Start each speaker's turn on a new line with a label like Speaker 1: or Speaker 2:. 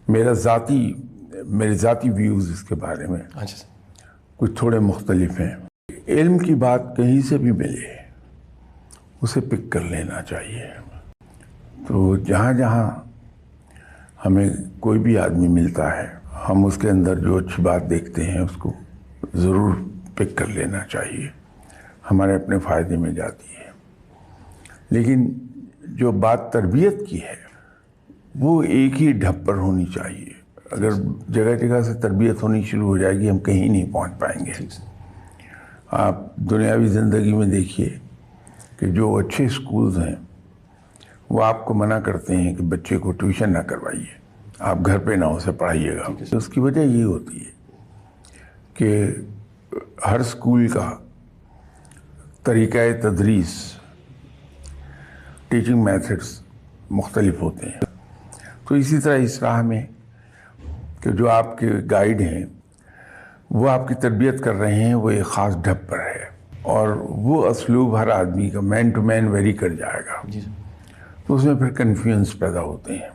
Speaker 1: میرے ذاتی ویوز اس کے بارے میں کچھ تھوڑے مختلف ہیں۔ علم کی بات کہیں سے بھی ملے اسے پک کر لینا چاہیے۔ تو جہاں جہاں ہمیں کوئی بھی آدمی ملتا ہے ہم اس کے اندر جو اچھی بات دیکھتے ہیں اس کو ضرور پک کر لینا چاہیے، ہمارے اپنے فائدے میں جاتی ہے۔ لیکن جو بات تربیت کی ہے وہ ایک ہی ڈھب پر ہونی چاہیے۔ اگر جگہ جگہ سے تربیت ہونی شروع ہو جائے گی ہم کہیں نہیں پہنچ پائیں گے۔ آپ دنیاوی زندگی میں دیکھیے کہ جو اچھے اسکولز ہیں وہ آپ کو منع کرتے ہیں کہ بچے کو ٹیوشن نہ کروائیے، آپ گھر پہ نہ اسے پڑھائیے گا۔ اس کی وجہ یہ ہوتی ہے کہ ہر اسکول کا طریقہ تدریس، ٹیچنگ میتھڈز مختلف ہوتے ہیں۔ تو اسی طرح اس راہ میں کہ جو آپ کے گائیڈ ہیں وہ آپ کی تربیت کر رہے ہیں وہ ایک خاص ڈھب پر ہے، اور وہ اسلوب ہر آدمی کا مین ٹو مین ویری کر جائے گا، تو اس میں پھر کنفیوژنس پیدا ہوتے ہیں۔